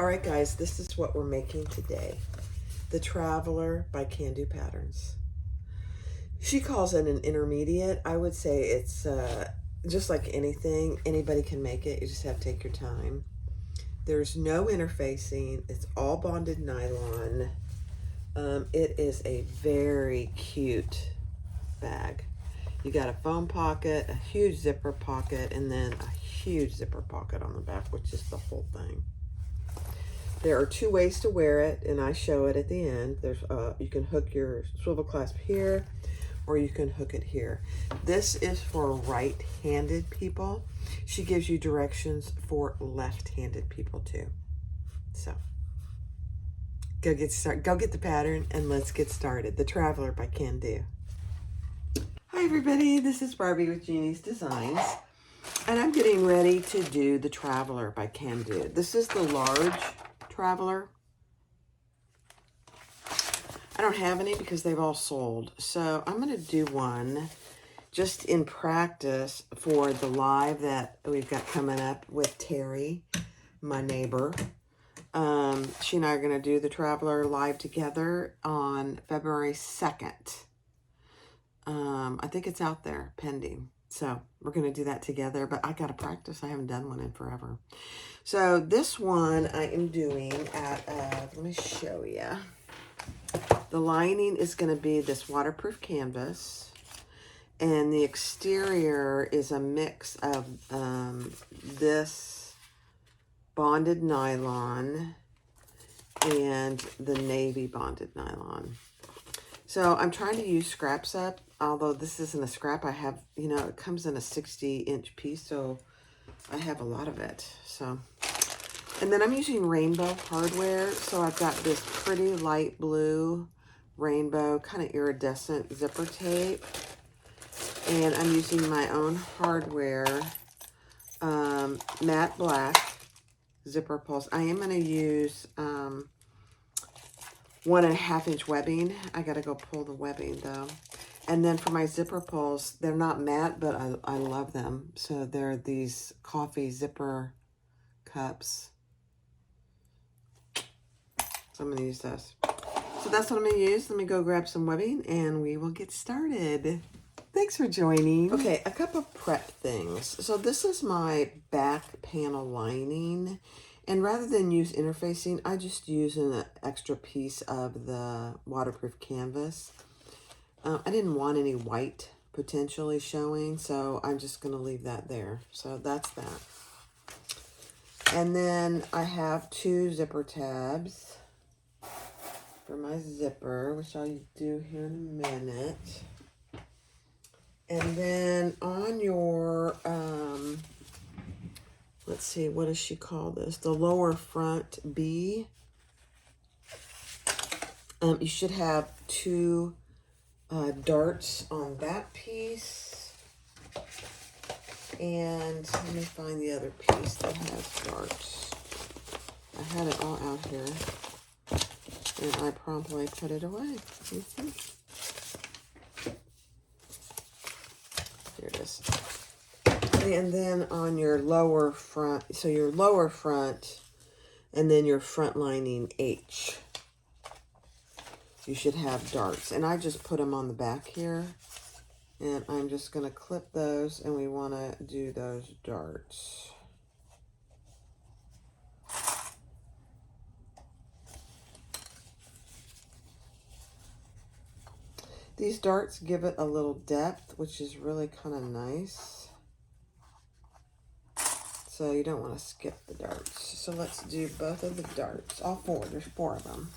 All right, guys, this is what we're making today. The Traveler by Kandou Patterns. She calls it an intermediate. I would say it's just like anything. Anybody can make it. You just have to take your time. There's no interfacing. It's all bonded nylon. It is a very cute bag. You got a foam pocket, a huge zipper pocket, and then a huge zipper pocket on the back, which is the whole thing. There are two ways to wear it, and I show it at the end. There's you can hook your swivel clasp here, or you can hook it here. This is for right-handed people. She gives you directions for left-handed people too. So go get the pattern, and let's get started. The Traveler by Kandou. Hi everybody, this is Barbie with Jeannie's Designs, and I'm getting ready to do the Traveler by Kandou. This is the large Traveler. I don't have any because they've all sold, so I'm going to do one just in practice for the live that we've got coming up with Terry, my neighbor. She and I are going to do the Traveler live together on February 2nd. I think it's out there pending. So we're going to do that together, but I got to practice. I haven't done one in forever. So this one I am doing at, let me show you. The lining is going to be this waterproof canvas, and the exterior is a mix of this bonded nylon and the navy bonded nylon. So I'm trying to use scraps up, although this isn't a scrap. I have, you know, it comes in a 60-inch piece, so I have a lot of it. So, and then I'm using rainbow hardware. So I've got this pretty light blue rainbow kind of iridescent zipper tape. And I'm using my own hardware, matte black zipper pulls. I am going to use 1.5-inch webbing. I got to go pull the webbing though. And then for my zipper pulls, they're not matte, but I love them. So they're these coffee zipper cups. So I'm going to use those. So that's what I'm going to use. Let me go grab some webbing and we will get started. Thanks for joining. Okay, a couple of prep things. So this is my back panel lining. And rather than use interfacing, I just use an extra piece of the waterproof canvas. I didn't want any white potentially showing, so I'm just going to leave that there. So that's that. And then I have 2 zipper tabs for my zipper, which I'll do here in a minute. And then on your, let's see, what does she call this? The lower front B. You should have 2 darts on that piece. And let me find the other piece that has darts. I had it all out here, and I promptly put it away. Here it is. And then on your lower front, so your lower front, and then your front lining H, you should have darts. And I just put them on the back here, and I'm just going to clip those, and we want to do those darts. These darts give it a little depth, which is really kind of nice. So you don't want to skip the darts. So let's do both of the darts. All 4. There's 4 of them.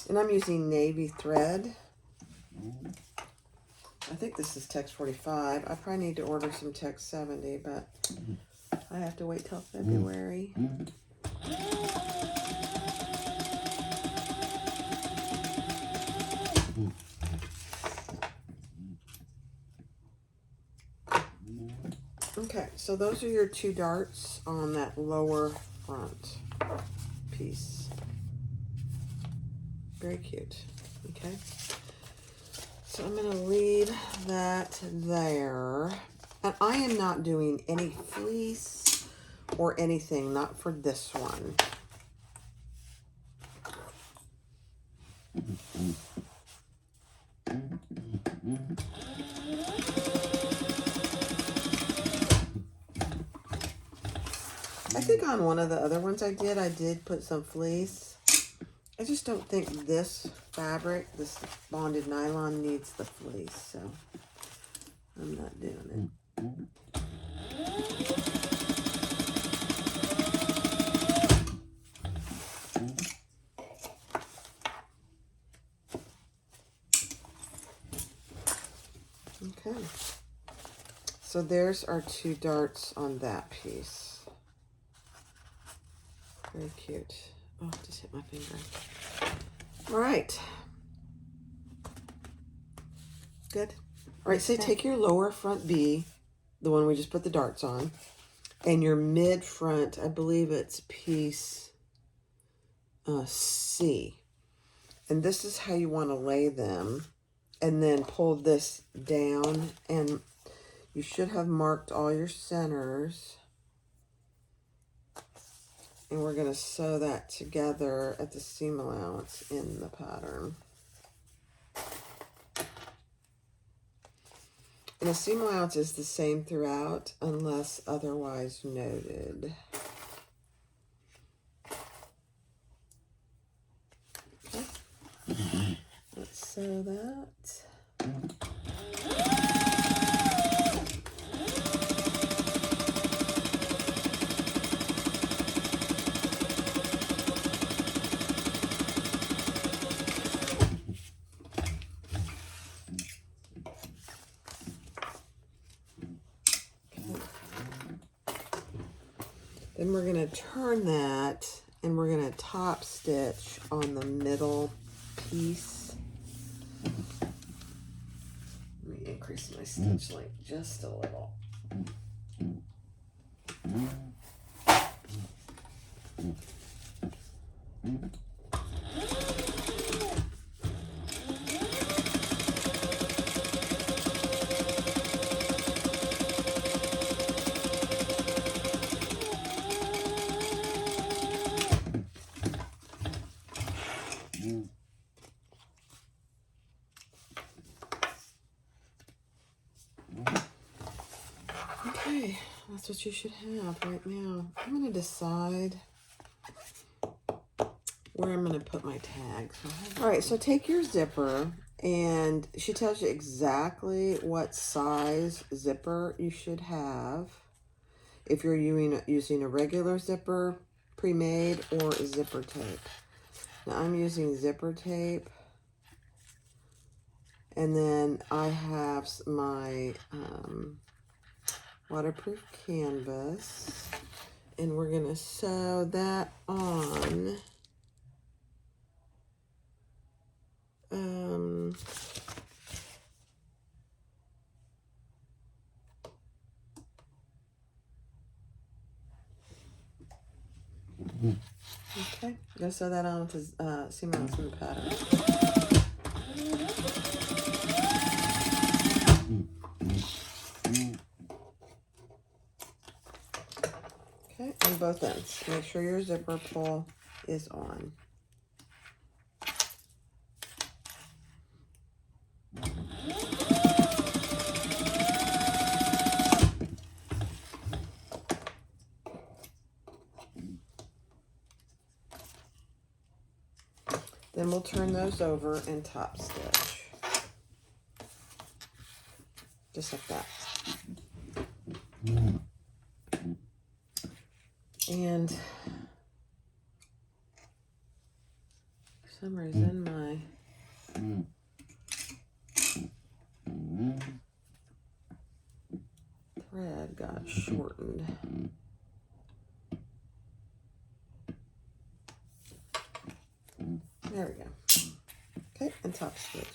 And I'm using navy thread. I think this is text 45. I probably need to order some text 70, but I have to wait till February. Okay, so those are your 2 darts on that lower front piece. Very cute. Okay, so I'm going to leave that there. And I am not doing any fleece or anything, not for this one. I think on one of the other ones I did put some fleece. I just don't think this fabric, this bonded nylon, needs the fleece, so I'm not doing it. Okay, so there's our 2 darts on that piece. Very cute. Oh, just hit my finger. All right. Good. All right, so take your lower front B, the one we just put the darts on, and your mid front, I believe it's piece C. And this is how you want to lay them. And then pull this down, and you should have marked all your centers. And we're going to sew that together at the seam allowance in the pattern. And the seam allowance is the same throughout unless otherwise noted. Okay. Let's sew that. Then we're going to turn that, and we're going to top stitch on the middle piece. Let me increase my stitch length just a little. Okay, that's what you should have right now. I'm going to decide where I'm going to put my tags. All right, so take your zipper, and she tells you exactly what size zipper you should have. If you're using a regular zipper, pre-made, or a zipper tape. Now I'm using zipper tape. And then I have my waterproof canvas, and we're going to sew that on. Okay, I'm going to sew that on to seam allowance in the pattern. Okay, on both ends. Make sure your zipper pull is on. Then we'll turn those over and top stitch. Just like that. And for some reason my thread got shortened. There we go. Okay, and top stitch.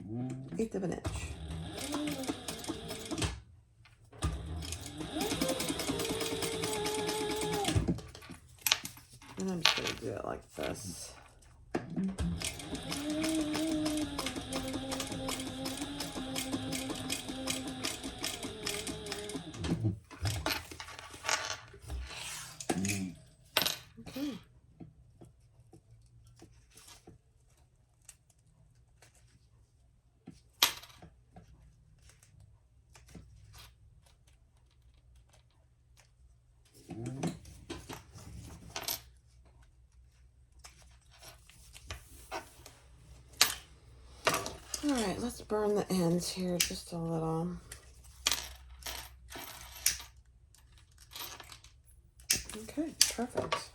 1/8 of an inch. And I'm just going to do it like this. Okay. All right, let's burn the ends here just a little. Okay, perfect.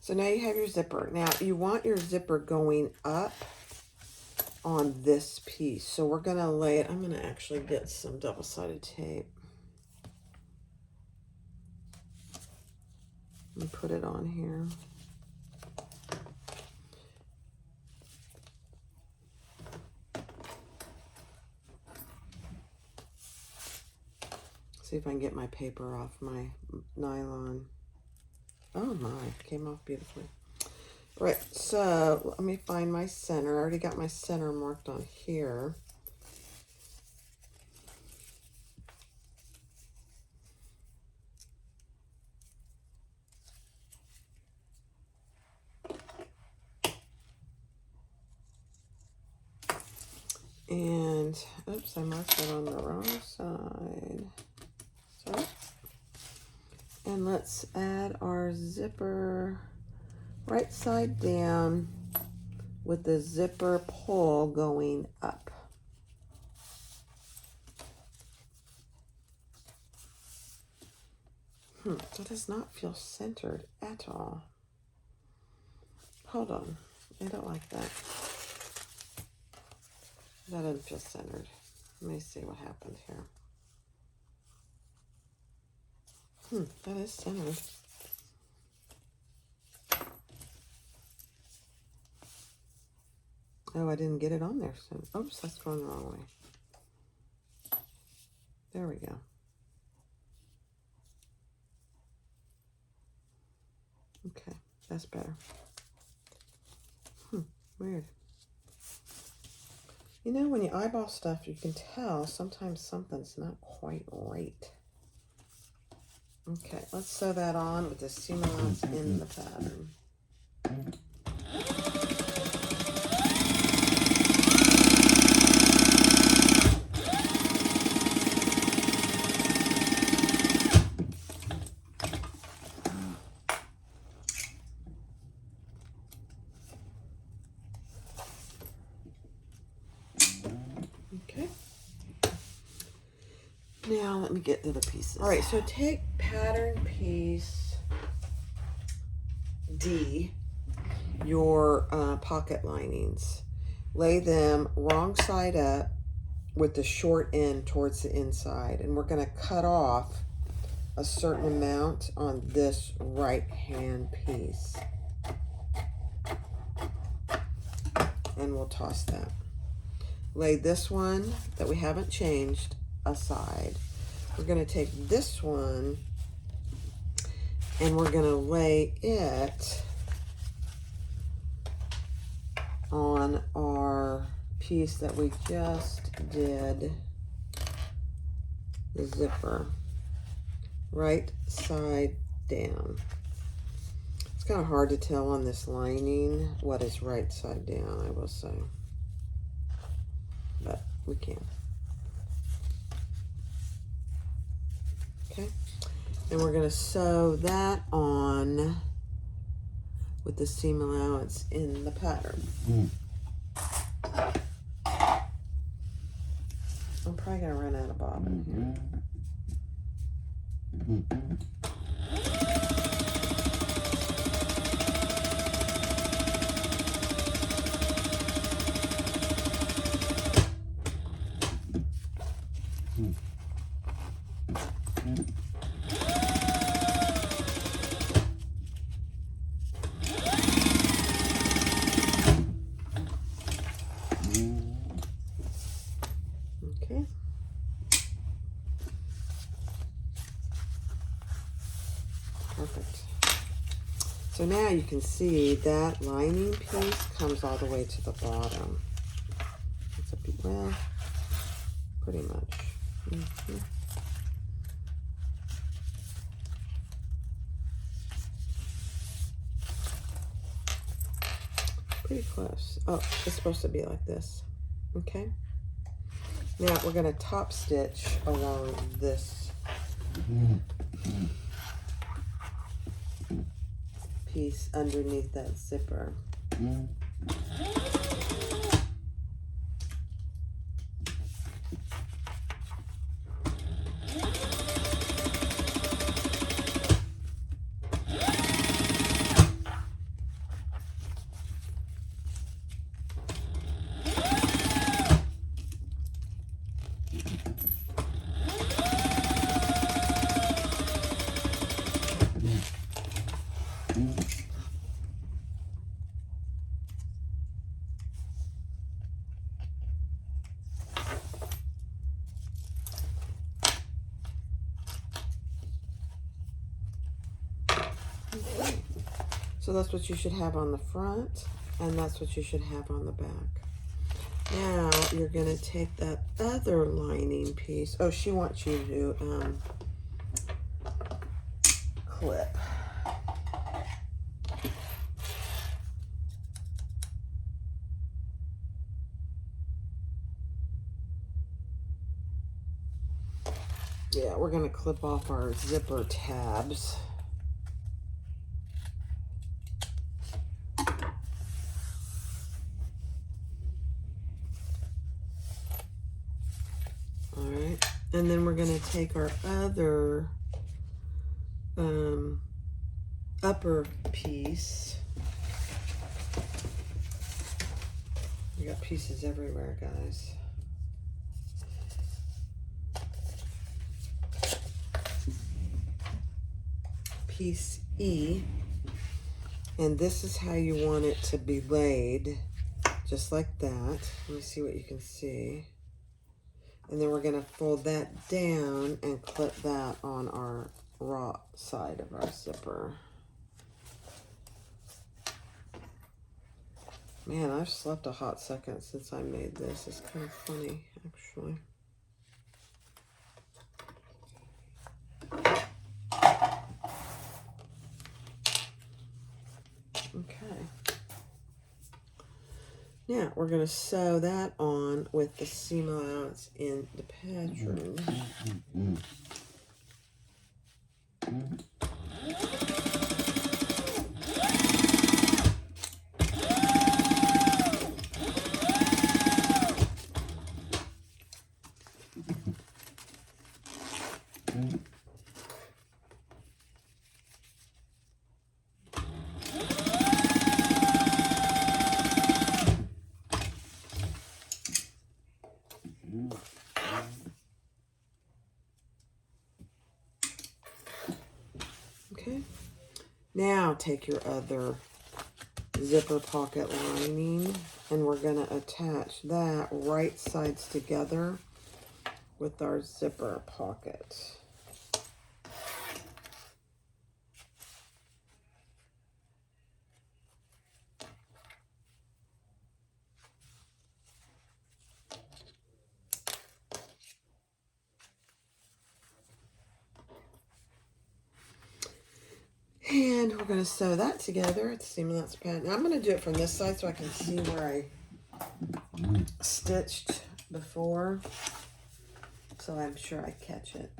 So now you have your zipper. Now you want your zipper going up on this piece. So we're going to lay it. I'm going to actually get some double-sided tape and put it on here. See if I can get my paper off my nylon. Oh my, came off beautifully. Right, so let me find my center. I already got my center marked on here. And, oops, I marked it on the wrong side. Sorry. And let's add our zipper right side down with the zipper pull going up. That does not feel centered at all. Hold on. I don't like that. That doesn't feel centered. Let me see what happened here. That is centered. Oh, I didn't get it on there. So, oops, that's going the wrong way. There we go. Okay, that's better. Weird. You know, when you eyeball stuff, you can tell sometimes something's not quite right. Okay, let's sew that on with the seam allowance in the pattern. Okay. Now let me get to the pieces. All right, so take pattern piece D, your pocket linings. Lay them wrong side up with the short end towards the inside. And we're going to cut off a certain amount on this right hand piece. And we'll toss that. Lay this one that we haven't changed aside. We're going to take this one and we're going to lay it on our piece that we just did the zipper, right side down. It's kind of hard to tell on this lining what is right side down, I will say, but we can. Okay, and we're going to sew that on with the seam allowance in the pattern. I'm probably going to run out of bobbin here. So now you can see that lining piece comes all the way to the bottom. It's a bit, well, pretty much. Pretty close. Oh, it's supposed to be like this. Okay. Now we're going to top stitch along this piece underneath that zipper. So that's what you should have on the front, and that's what you should have on the back. Now you're going to take that other lining piece. Oh, she wants you to clip. Yeah, we're going to clip off our zipper tabs. Alright, and then we're going to take our other upper piece. We got pieces everywhere, guys. Piece E, and this is how you want it to be laid, just like that. Let me see what you can see. And then we're going to fold that down and clip that on our raw side of our zipper. Man, I've slept a hot second since I made this. It's kind of funny, actually. Okay. Now, we're going to sew that on with the seam allowance in the pattern. Okay, now take your other zipper pocket lining and we're going to attach that right sides together with our zipper pocket. And we're going to sew that together at the seam allowance pattern. Now I'm going to do it from this side so I can see where I stitched before. So I'm sure I catch it.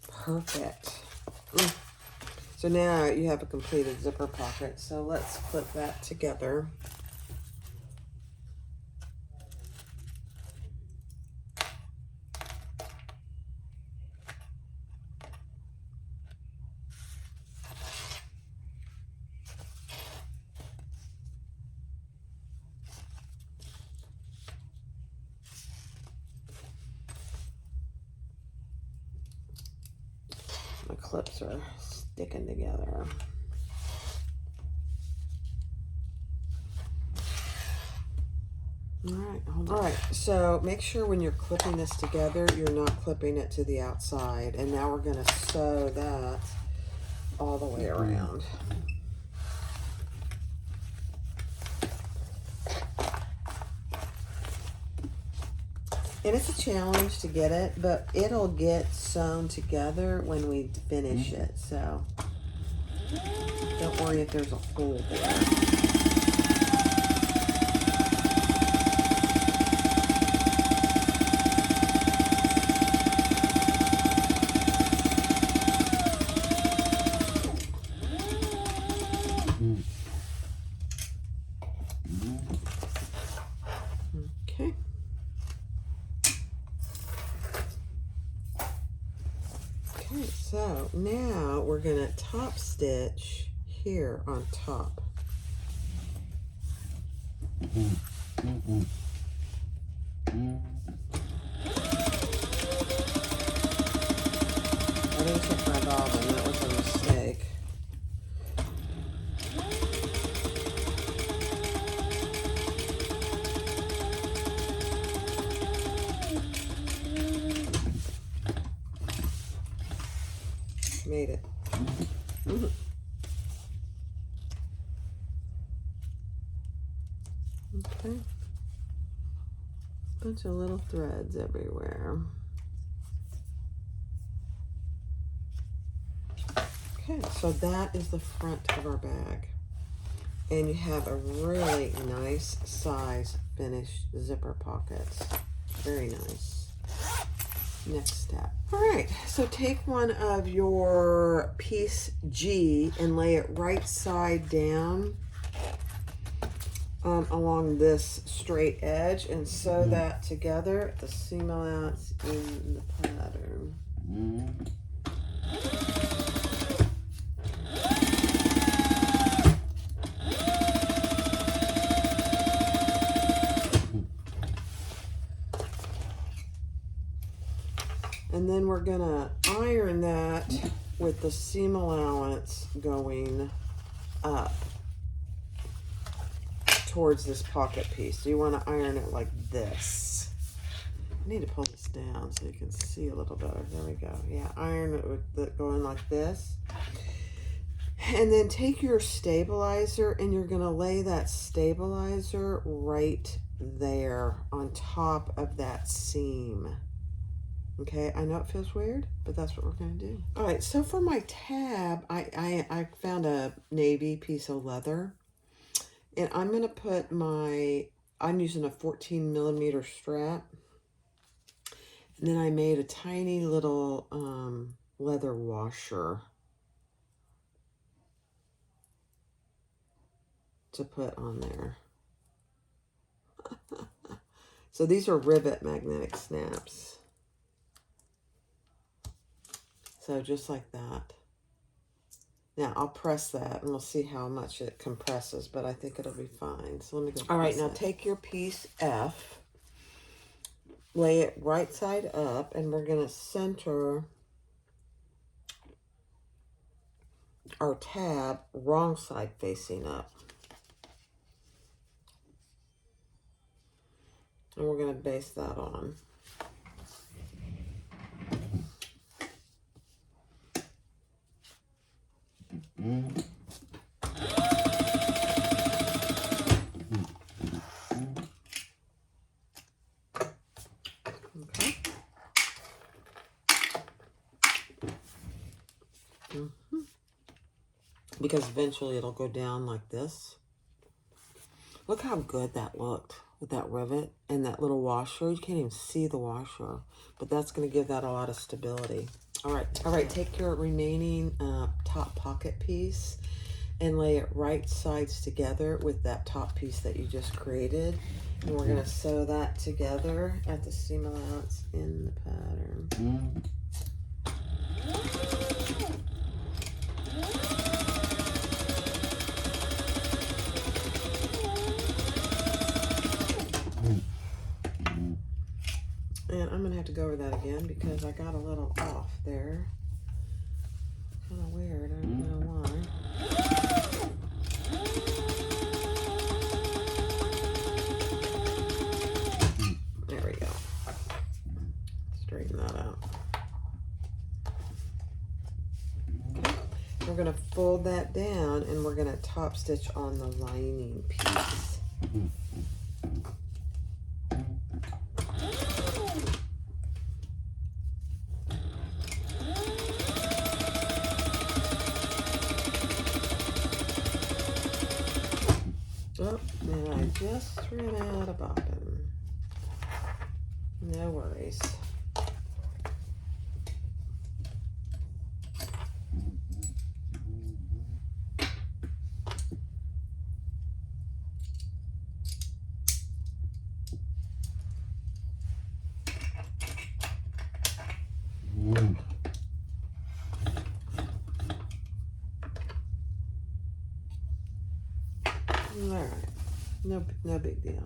Perfect. So now you have a completed zipper pocket. So let's clip that together. My clips are sticking together. All right, hold on. All right, so make sure when you're clipping this together, you're not clipping it to the outside. And now we're gonna sew that all the way around. And it's a challenge to get it, but it'll get sewn together when we finish it. So don't worry if there's a hole there. Okay. Okay, so now we're gonna top stitch here on top. I didn't check my bobbin, that was a mistake. Made it. Okay. Bunch of little threads everywhere. Okay, so that is the front of our bag. And you have a really nice size finished zipper pockets. Very nice. Next step. All right, so take one of your piece G and lay it right side down along this straight edge and sew that together at the seam allowance in the pattern. And then we're gonna iron that with the seam allowance going up towards this pocket piece. So you want to iron it like this. I need to pull this down so you can see a little better. There we go. Yeah, iron it with the going like this. And then take your stabilizer and you're gonna lay that stabilizer right there on top of that seam. Okay, I know it feels weird, but that's what we're gonna do. All right, so for my tab, I found a navy piece of leather. And I'm gonna put I'm using a 14 millimeter strap. And then I made a tiny little leather washer to put on there. So these are rivet magnetic snaps. So just like that. Now I'll press that and we'll see how much it compresses, but I think it'll be fine. So let me go. All right, now take your piece F, lay it right side up, and we're gonna center our tab wrong side facing up. And we're gonna base that on. Okay. Because eventually it'll go down like this. Look how good that looked with that rivet and that little washer. You can't even see the washer, but that's going to give that a lot of stability. All right, take your remaining top pocket piece and lay it right sides together with that top piece that you just created. And we're going to sew that together at the seam allowance in the pattern. And I'm going to have to go over that again because I got a little off there. kind of weird. I don't know why. There we go. Straighten that out. Okay. We're going to fold that down and we're going to top stitch on the lining piece. Oh, and I just ran out of bobbin. No worries. All right, no big deal.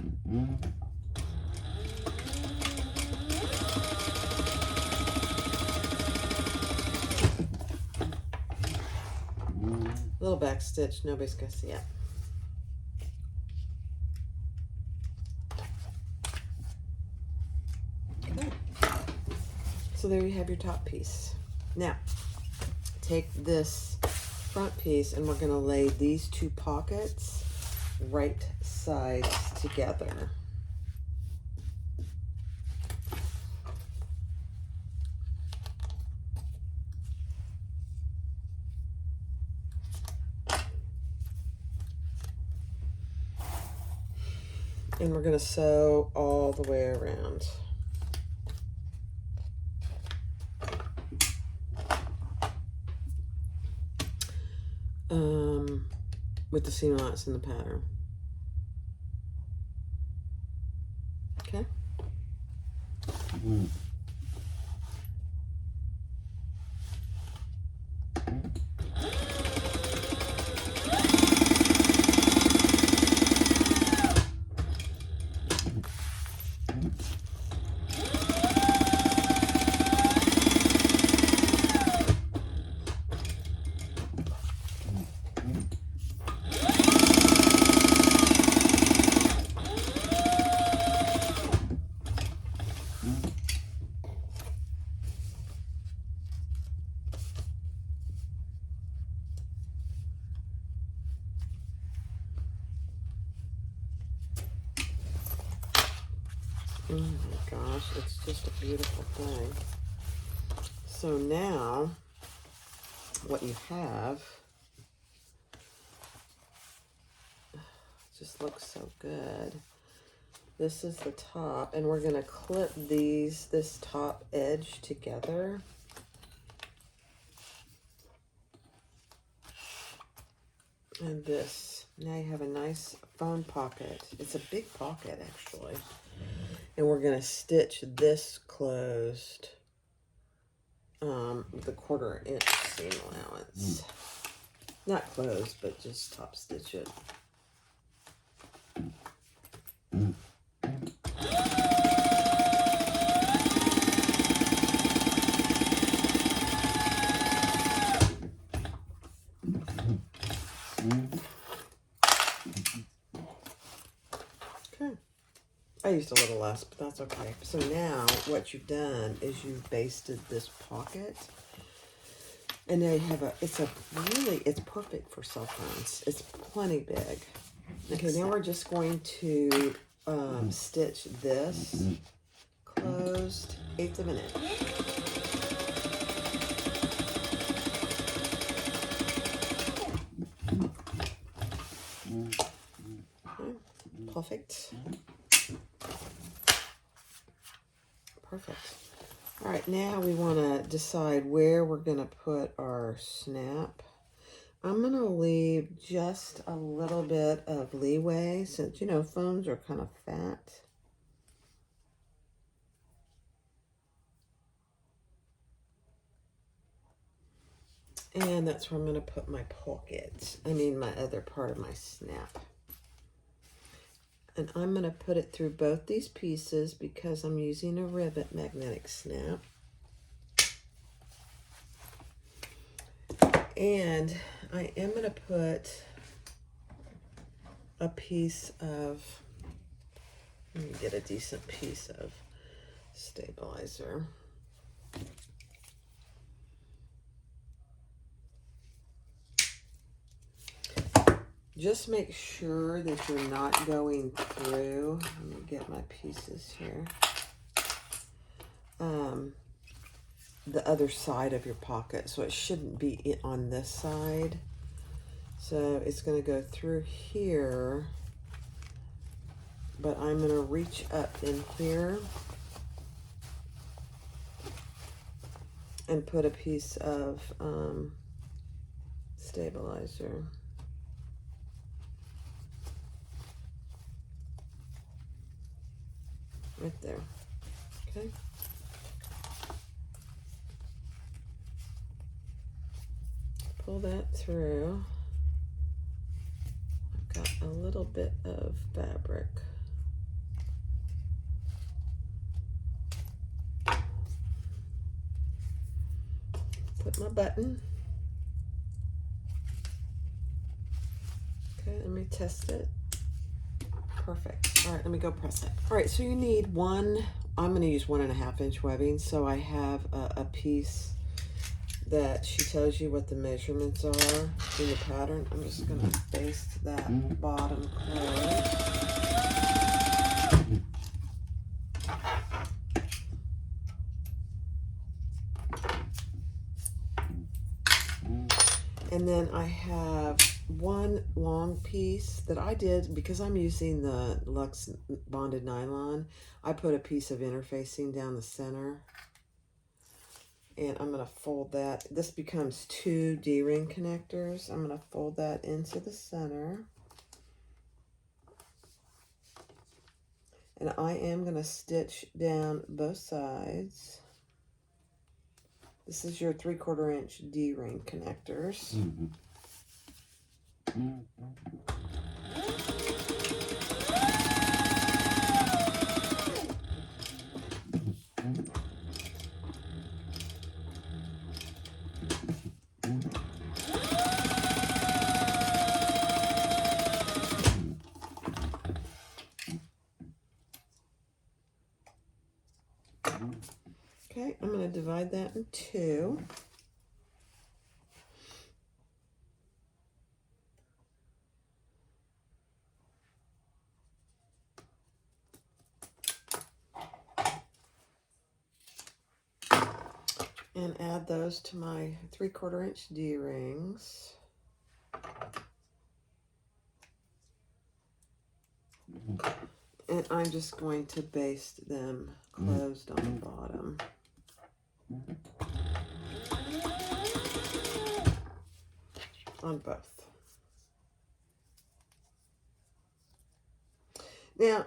Little back stitch, nobody's gonna see it. Okay. So there you have your top piece. Now, take this front piece and we're gonna lay these two pockets right sides together. And we're going to sew all the way around. With the seam allowance in the pattern. Okay. Oh my gosh, it's just a beautiful thing. So now, what you have just looks so good. This is the top, and we're gonna clip this top edge together. And this, now you have a nice phone pocket. It's a big pocket actually. And we're gonna stitch this closed with a 1/4 inch seam allowance. Not closed, but just top stitch it. Okay. I used a little less, but that's okay. So now what you've done is you've basted this pocket. And now you have it's perfect for cell phones. It's plenty big. Okay, now we're just going to stitch this closed 1/8 of an inch. Okay, perfect. Perfect. All right, now we want to decide where we're going to put our snap. I'm going to leave just a little bit of leeway since, you know, phones are kind of fat. And that's where I'm going to put my pocket. I mean, my other part of my snap. And I'm going to put it through both these pieces because I'm using a rivet magnetic snap. And I am going to put a piece of, let me get a decent piece of stabilizer. Just make sure that you're not going through, let me get my pieces here, the other side of your pocket. So it shouldn't be on this side. So it's going to go through here, but I'm going to reach up in here and put a piece of stabilizer. Right there. Okay. Pull that through. I've got a little bit of fabric. Put my button. Okay, let me test it. Perfect. All right, let me go press it. All right, so you need one, I'm going to use 1.5 inch webbing. So I have a piece that she tells you what the measurements are in the pattern. I'm just going to baste that bottom close. And then I have one long piece that I did, because I'm using the Luxe bonded nylon, I put a piece of interfacing down the center. And I'm going to fold that. This becomes 2 D-ring connectors. I'm going to fold that into the center. And I am going to stitch down both sides. This is your 3/4 inch D-ring connectors. Okay, I'm going to divide that in 2. And add those to my 3/4 inch D-rings. And I'm just going to baste them closed on the bottom. On both. Now,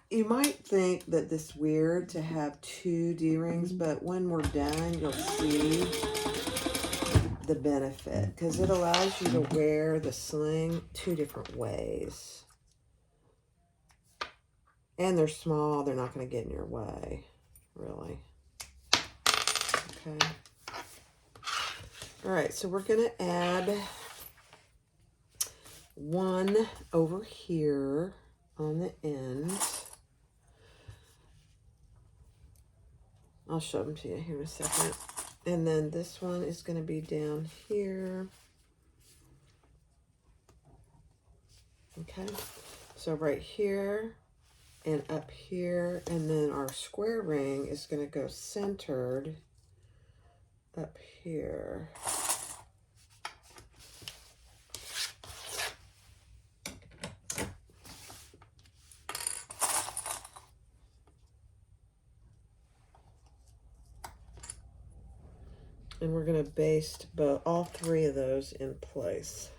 you might think that this is weird to have 2 D-rings, but when we're done, you'll see the benefit, because it allows you to wear the sling 2 different ways. And they're small, they're not going to get in your way, really. Okay. All right, so we're going to add one over here on the end. I'll show them to you here in a second. And then this one is going to be down here. Okay, so right here and up here, and then our square ring is going to go centered up here. And we're going to baste all 3 of those in place.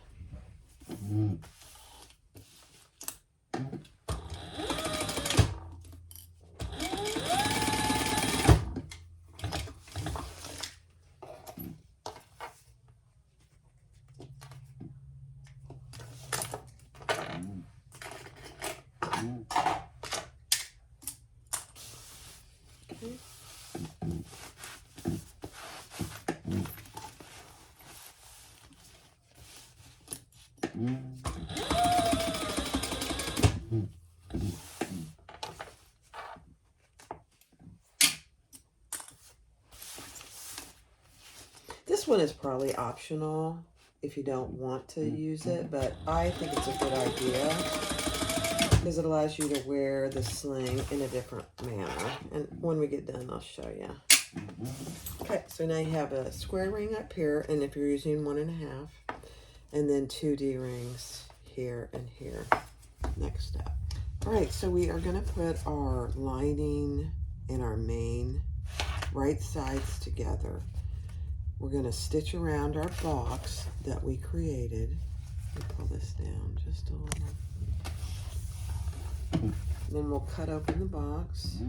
This one is probably optional if you don't want to use it, but I think it's a good idea because it allows you to wear the sling in a different manner. And when we get done, I'll show you. Okay, so now you have a square ring up here, and if you're using 1.5, and then 2 D-rings here and here. Next step. All right, so we are going to put our lining and our main right sides together. We're going to stitch around our box that we created. Let me pull this down just a little. Then we'll cut open the box.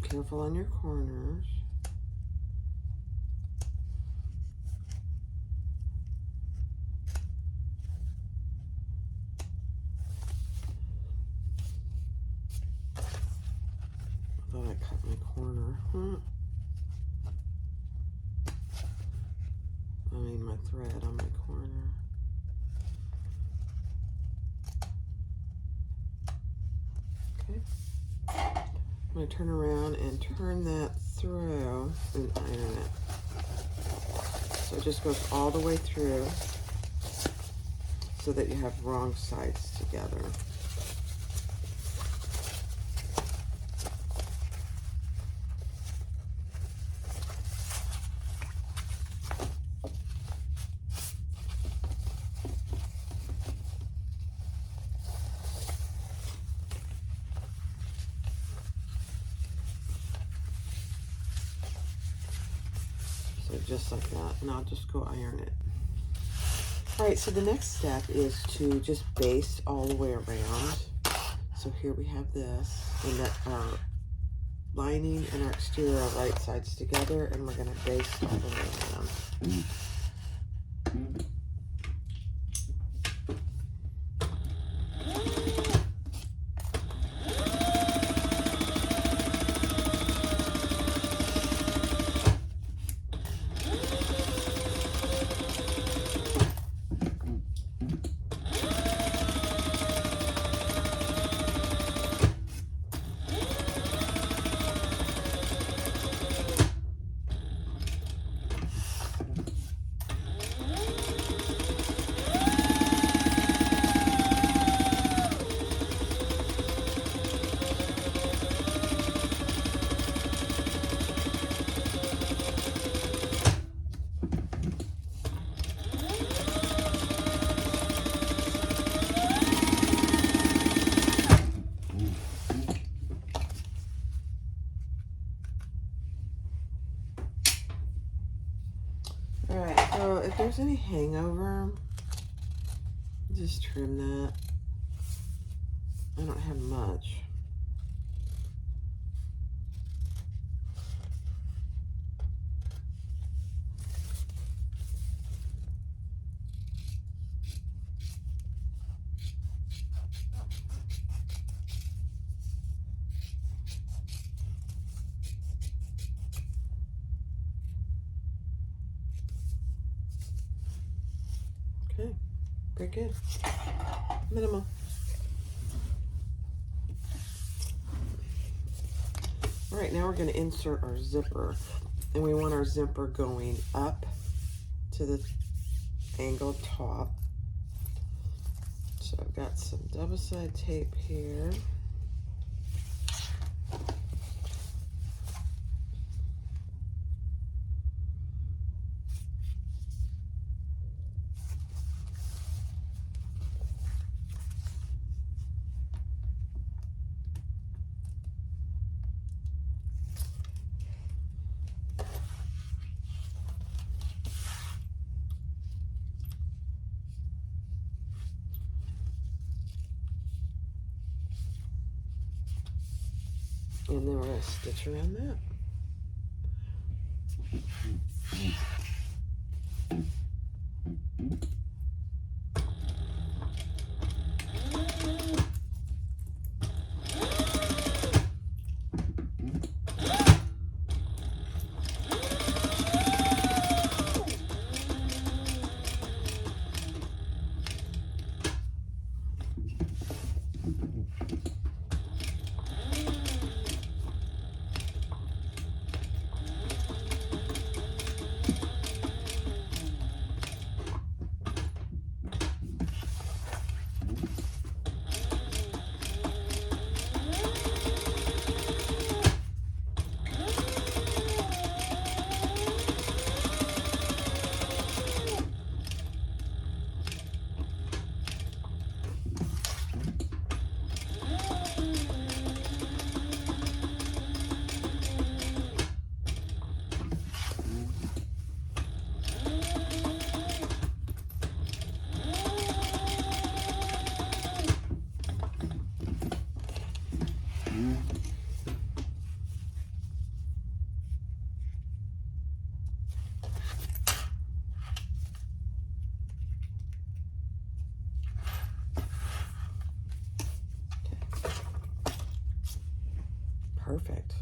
Careful on your corners. I thought I cut my corner. I mean my thread on my corner. Okay. I'm going to turn around and turn that through and iron it. So it just goes all the way through so that you have wrong sides together. Just like that, and I'll just go iron it. All right, so the next step is to just baste all the way around. So here we have this, and that our lining and our exterior are right sides together, and we're going to baste all the way around. So if there's any hangover, just trim that. I don't have much. Okay, very good. Minimal. All right, now we're going to insert our zipper, and we want our zipper going up to the angled top. So I've got some double-sided tape here. And then we're going to stitch around that. Perfect.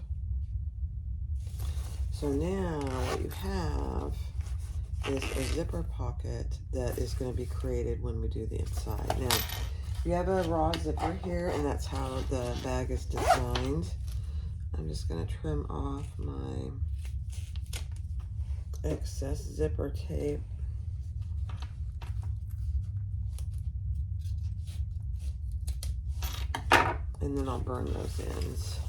So now what you have is a zipper pocket that is going to be created when we do the inside. Now, you have a raw zipper here, and that's how the bag is designed. I'm just going to trim off my excess zipper tape. And then I'll burn those ends.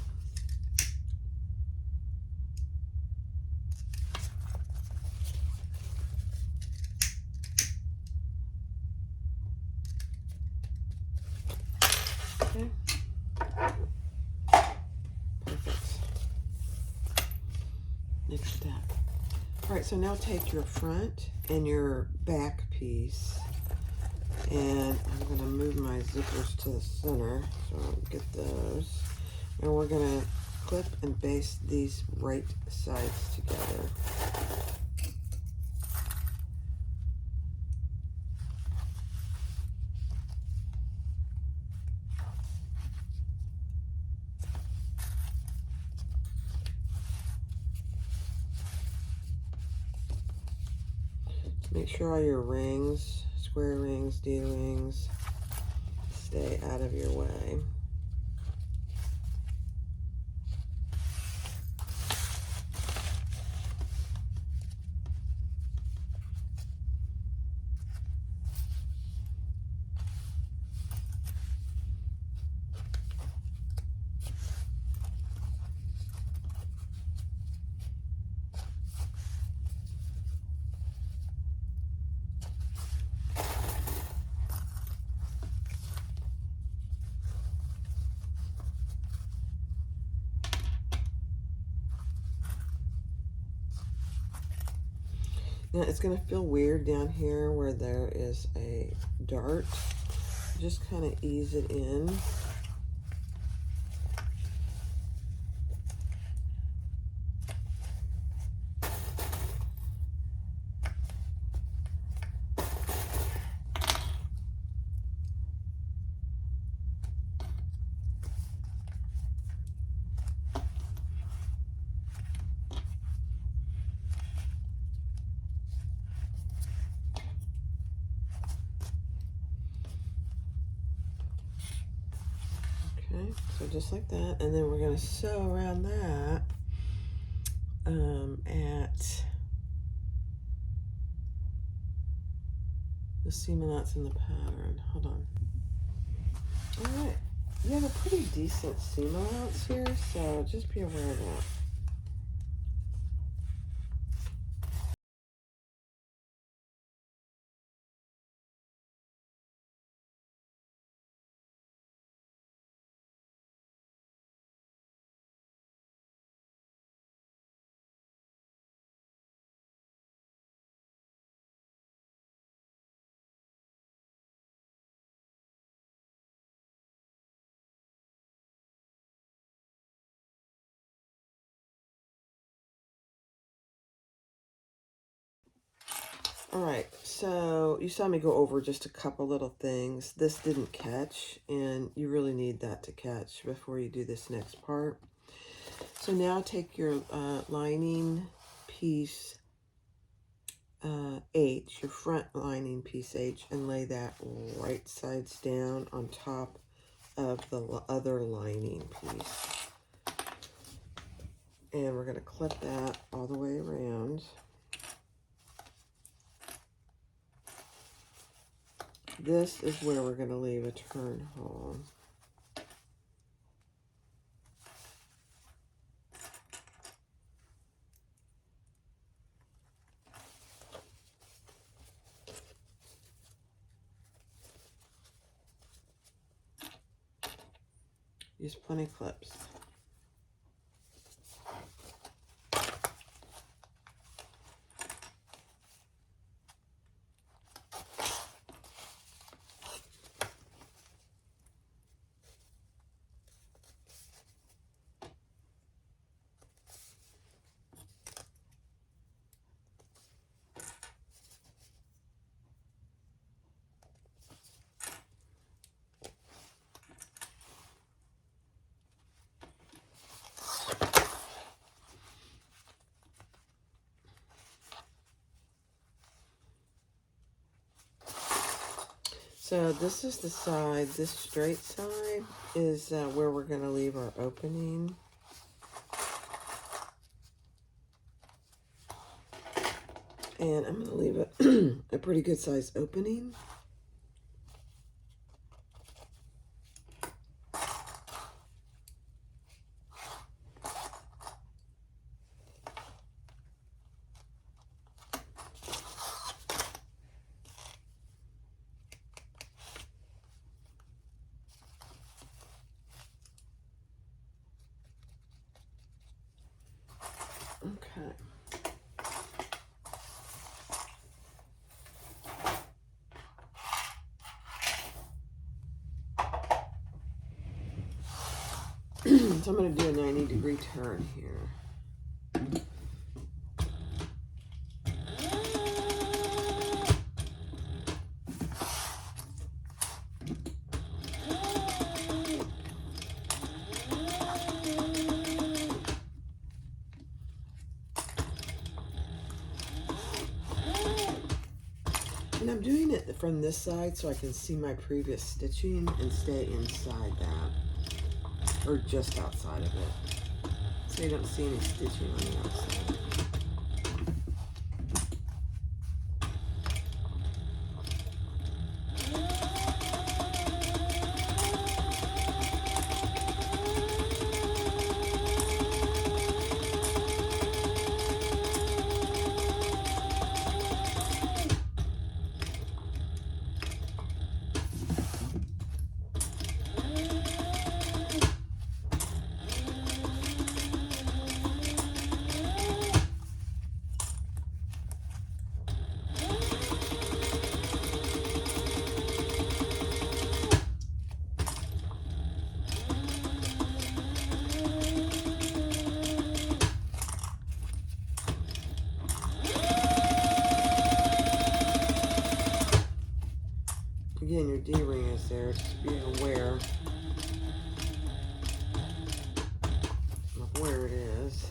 Okay. Perfect. Next step. All right, so now take your front and your back piece, and I'm going to move my zippers to the center, so I'll get those. And we're going to clip and baste these right sides together. Make sure all your rings, square rings, D-rings, stay out of your way. Now it's going to feel weird down here where there is a dart. Just kind of ease it in. So just like that, and then we're going to sew around that at the seam allowance in the pattern. Hold on. All right. You have a pretty decent seam allowance here, so just be aware of that. All right, so you saw me go over just a couple little things. This didn't catch, and you really need that to catch before you do this next part. So now take your lining piece H, your front lining piece H, and lay that right sides down on top of the other lining piece. And we're going to clip that all the way around. This is where we're going to leave a turn hole. Use plenty of clips. So this is the side, this straight side is where we're going to leave our opening. And I'm going to leave it a pretty good size opening. Okay. So I'm going to do a 90-degree turn here. And I'm doing it from this side so I can see my previous stitching and stay inside that, or just outside of it, so you don't see any stitching on the outside. Again, your D-ring is there, just be aware of where it is.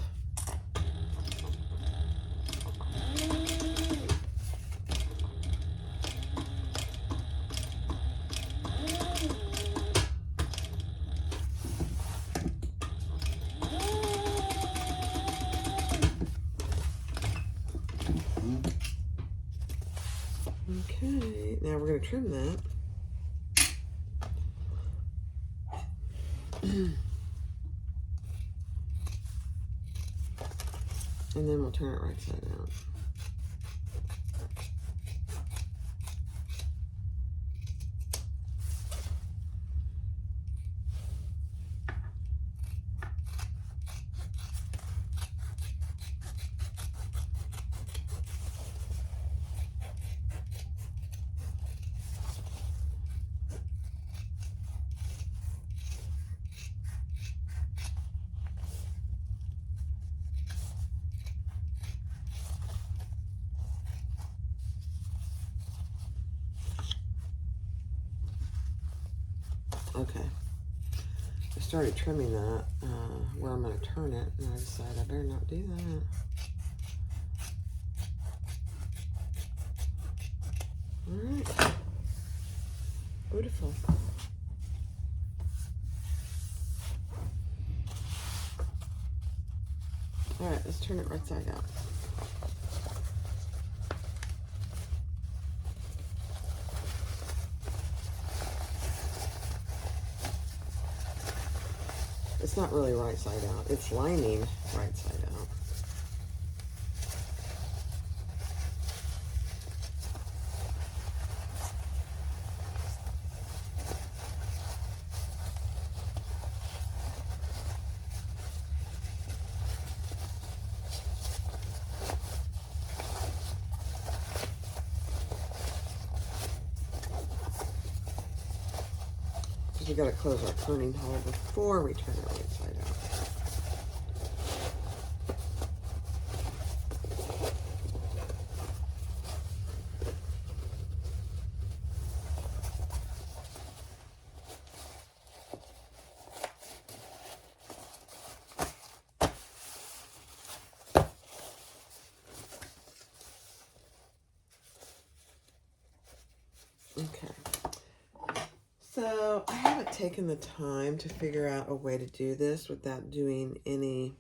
Okay, now we're going to trim that. And then we'll turn it right side out. Okay. I started trimming that where I'm going to turn it, and I decided I better not do that. Alright. Beautiful. Alright, let's turn it right side out. It's not really right side out. It's lining right side out. Because we got to close our turning hole before we turn it right side out. Okay. So I haven't taken the time to figure out a way to do this without doing any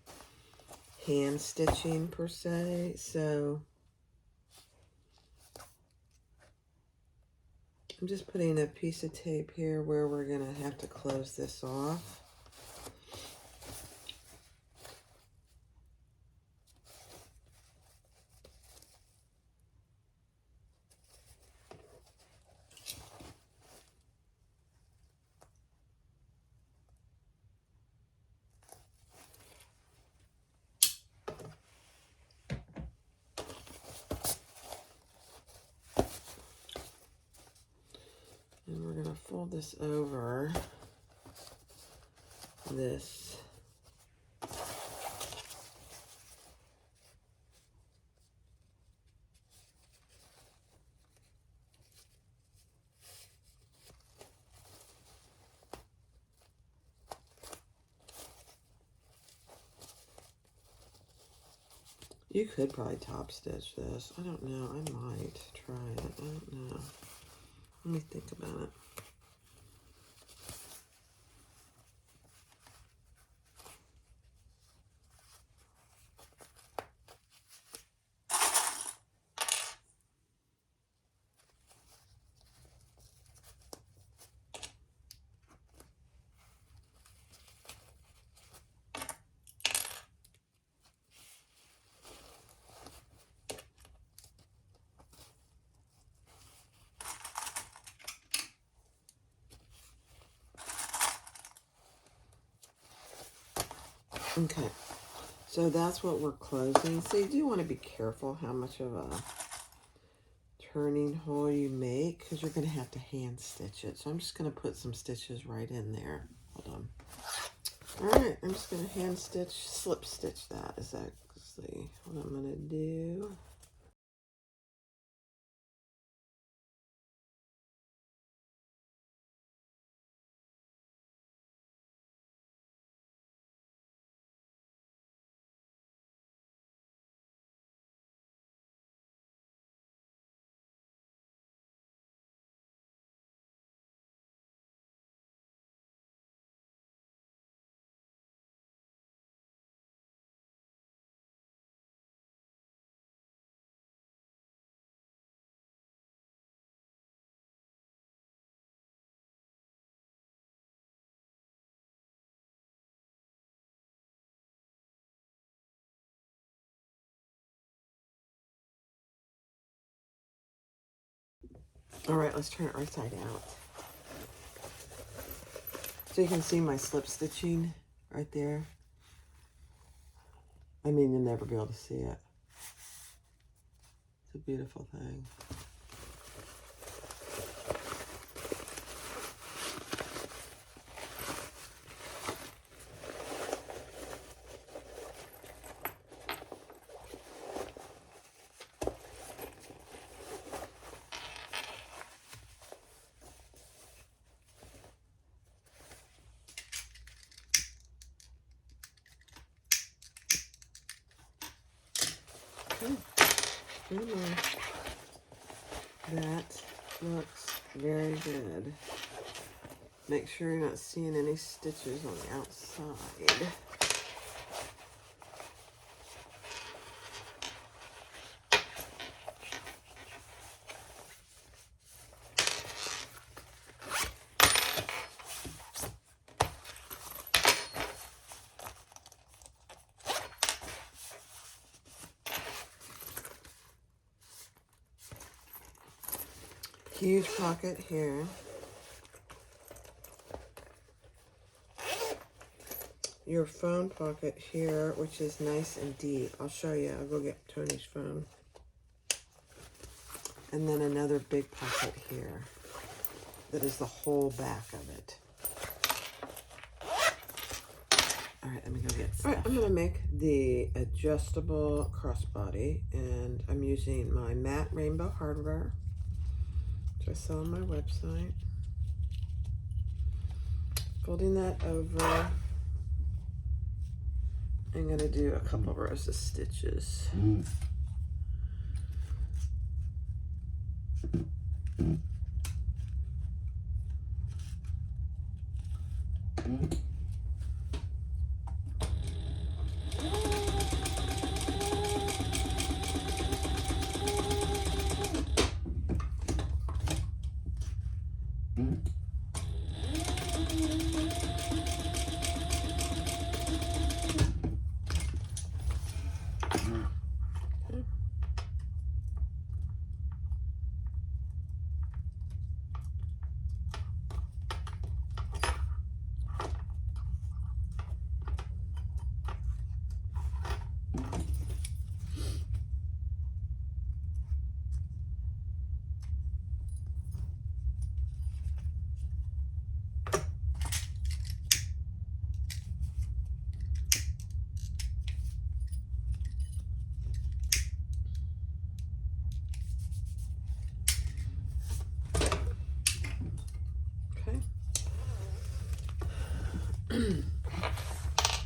hand stitching per se. So I'm just putting a piece of tape here where we're going to have to close this off. And we're going to fold this over this. You could probably top stitch this. I don't know. I might try it. I don't know. Let me think about it. Okay, so that's what we're closing. So you do want to be careful how much of a turning hole you make because you're going to have to hand stitch it. So I'm just going to put some stitches right in there. Hold on. All right, I'm just going to hand stitch, slip stitch that is actually what I'm going to do. All right, let's turn it right side out. So you can see my slip stitching right there. I mean, you'll never be able to see it. It's a beautiful thing. That looks very good. Make sure you're not seeing any stitches on the outside. Huge pocket here. Your phone pocket here, which is nice and deep. I'll show you. I'll go get Tony's phone. And then another big pocket here. That is the whole back of it. All right, let me go get stuff. All right, I'm going to make the adjustable crossbody. And I'm using my matte rainbow hardware, which I sell on my website. Folding that over. I'm going to do a couple of rows of stitches.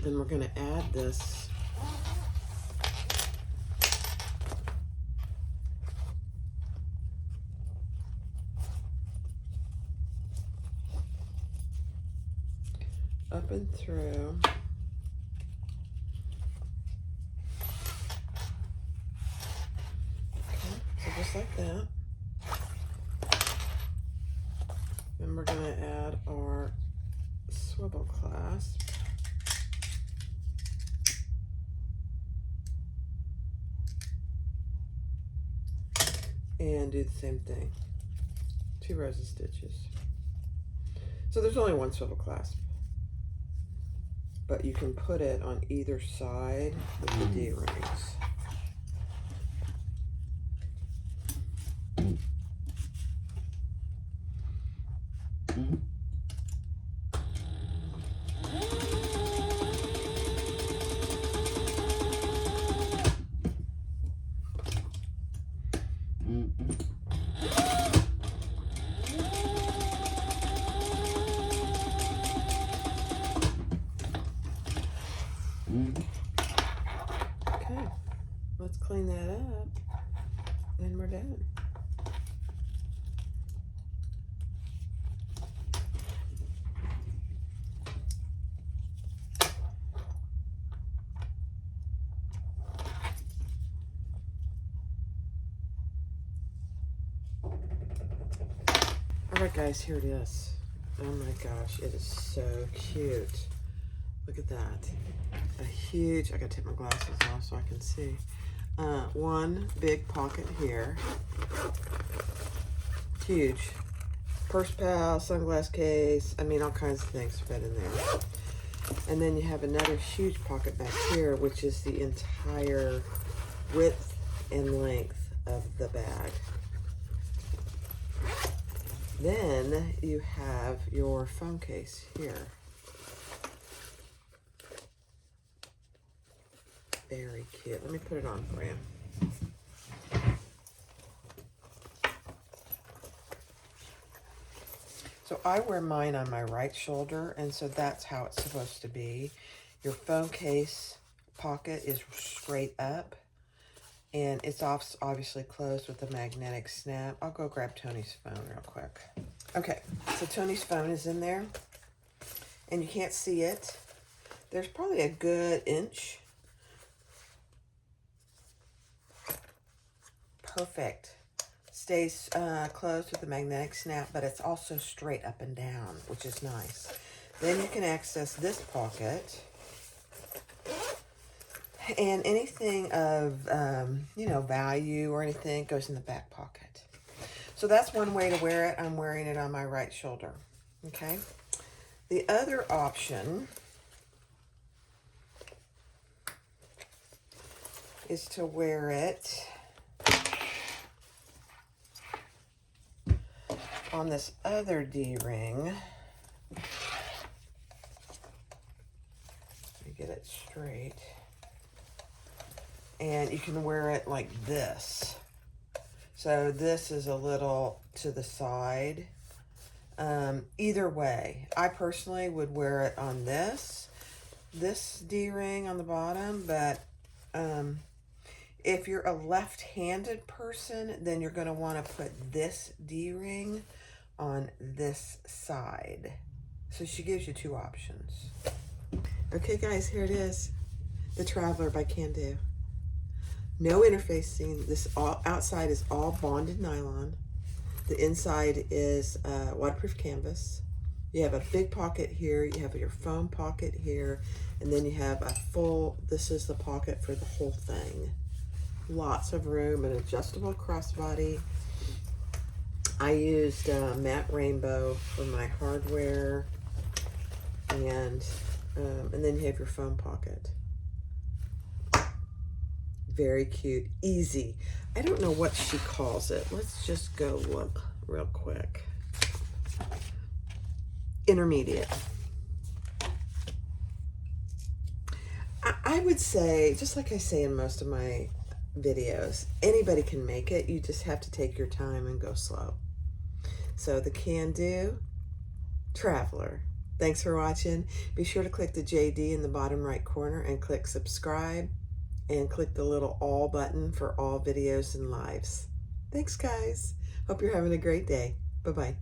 Then we're going to add this up and through. Okay, so just like that. Then we're going to add our swivel clasp. And do the same thing. 2 rows of stitches. So there's only one swivel clasp, but you can put it on either side with the D-rings. Okay, let's clean that up, and we're done. All right, guys, here it is. Oh my gosh, it is so cute. Look at that. A huge, I gotta take my glasses off so I can see. One big pocket here. huge. Purse pal, sunglass case, I mean all kinds of things fit in there. And then you have another huge pocket back here, which is the entire width and length of the bag. Then you have your phone case here. Very cute. Let me put it on for you. So I wear mine on my right shoulder, and so that's how it's supposed to be. Your phone case pocket is straight up, and it's obviously closed with a magnetic snap. I'll go grab Tony's phone real quick. Okay, so Tony's phone is in there, and you can't see it. There's probably a good inch. Perfect. Stays closed with a magnetic snap, but it's also straight up and down, which is nice. Then you can access this pocket, and anything of value or anything goes in the back pocket. So that's one way to wear it. I'm wearing it on my right shoulder. Okay. The other option is to wear it on this other D-ring. Let me get it straight. And you can wear it like this. So this is a little to the side. Either way, I personally would wear it on this D-ring on the bottom, but if you're a left-handed person, then you're going to want to put this D-ring on this side. So she gives you two options. Okay, guys, here it is. The Traveler by Kandou. No interfacing. This outside is all bonded nylon. The inside is waterproof canvas. You have a big pocket here. You have your phone pocket here. And then you have a full, this is the pocket for the whole thing. Lots of room, an adjustable crossbody. I used matte rainbow for my hardware, and then you have your phone pocket. Very cute, easy. I don't know what she calls it. Let's just go look real quick. Intermediate. I would say, just like I say in most of my videos, anybody can make it. You just have to take your time and go slow. So the Kandou Traveler. Thanks for watching. Be sure to click the JD in the bottom right corner and click subscribe, and click the little all button for all videos and lives. Thanks, guys. Hope you're having a great day. Bye-bye.